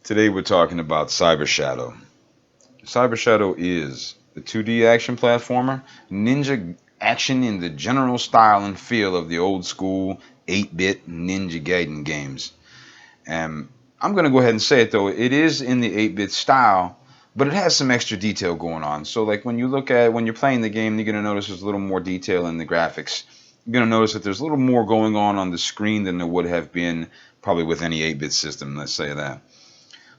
Today we're talking about Cyber Shadow. Cyber Shadow is a 2D action platformer, ninja action in the general style and feel of the old school 8-bit Ninja Gaiden games. And I'm going to go ahead and say it though, it is in the 8-bit style, but it has some extra detail going on. So like when you're playing the game, you're going to notice there's a little more detail in the graphics. You're going to notice that there's a little more going on the screen than there would have been probably with any 8-bit system, let's say that.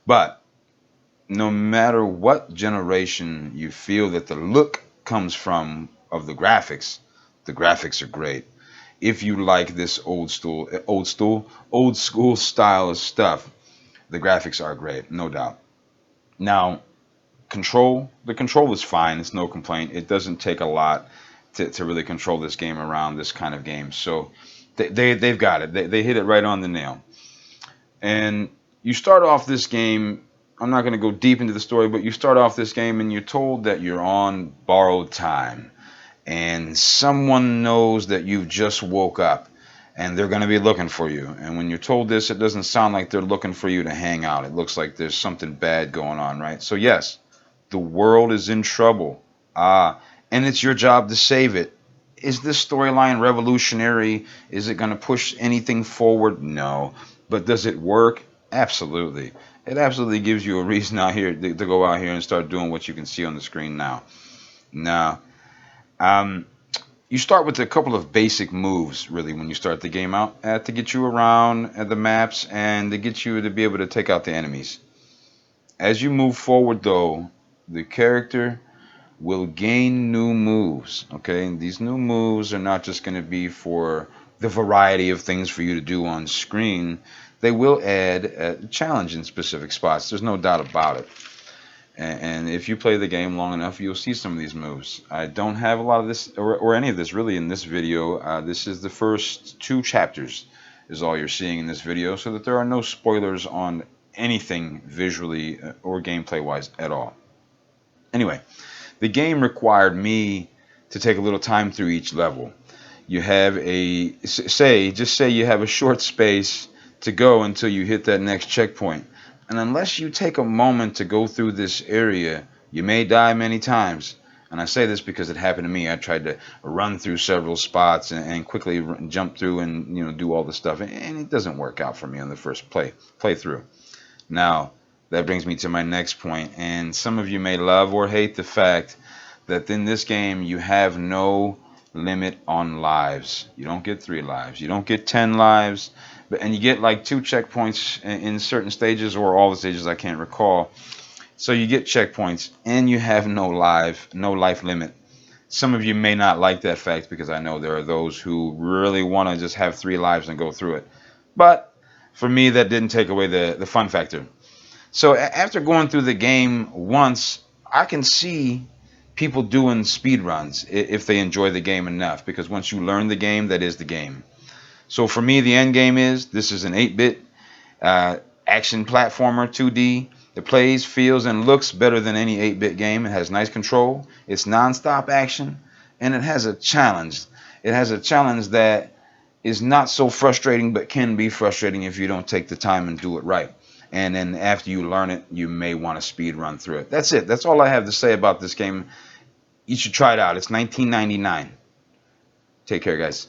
But no matter what generation you feel that the look comes from of the graphics are great. If you like this old school style of stuff, the graphics are great, no doubt. Now, the control is fine. It's no complaint. It doesn't take a lot to really control this game around this kind of game. So they've got it. They hit it right on the nail. And you start off this game. I'm not going to go deep into the story, but you start off this game and you're told that you're on borrowed time. And someone knows that you've just woke up and they're going to be looking for you. And when you're told this, it doesn't sound like they're looking for you to hang out. It looks like there's something bad going on, right? So, yes, the world is in trouble. And it's your job to save it. Is this storyline revolutionary? Is it going to push anything forward? No. But does it work? Absolutely. It absolutely gives you a reason out here to go out here and start doing what you can see on the screen now. Now, you start with a couple of basic moves, really, when you start the game out, to get you around the maps and to get you to be able to take out the enemies. As you move forward, though, the character will gain new moves. Okay, and these new moves are not just going to be for the variety of things for you to do on screen. They will add a challenge in specific spots. There's no doubt about it. And if you play the game long enough, you'll see some of these moves. I don't have a lot of this or any of this really in this video. This is the first 2 chapters is all you're seeing in this video, so that there are no spoilers on anything visually or gameplay wise at all. Anyway, the game required me to take a little time through each level. You have just say you have a short space to go until you hit that next checkpoint. And unless you take a moment to go through this area, you may die many times. And I say this because it happened to me. I tried to run through several spots and quickly jump through and do all the stuff, and it doesn't work out for me on the first playthrough. Now, that brings me to my next point, and some of you may love or hate the fact that in this game you have no limit on lives. You don't get 3 lives. You don't get 10 lives. And you get like 2 checkpoints in certain stages, or all the stages, I can't recall. So you get checkpoints and you have no life limit. Some of you may not like that fact, because I know there are those who really want to just have 3 lives and go through it. But for me, that didn't take away the fun factor. So after going through the game once, I can see people doing speed runs if they enjoy the game enough, because once you learn the game, that is the game. So for me, the end game is this is an 8-bit action platformer 2D. It plays, feels, and looks better than any 8-bit game. It has nice control. It's non-stop action, and it has a challenge. It has a challenge that is not so frustrating, but can be frustrating if you don't take the time and do it right. And then after you learn it, you may want to speed run through it. That's it. That's all I have to say about this game. You should try it out. It's $19.99. Take care, guys.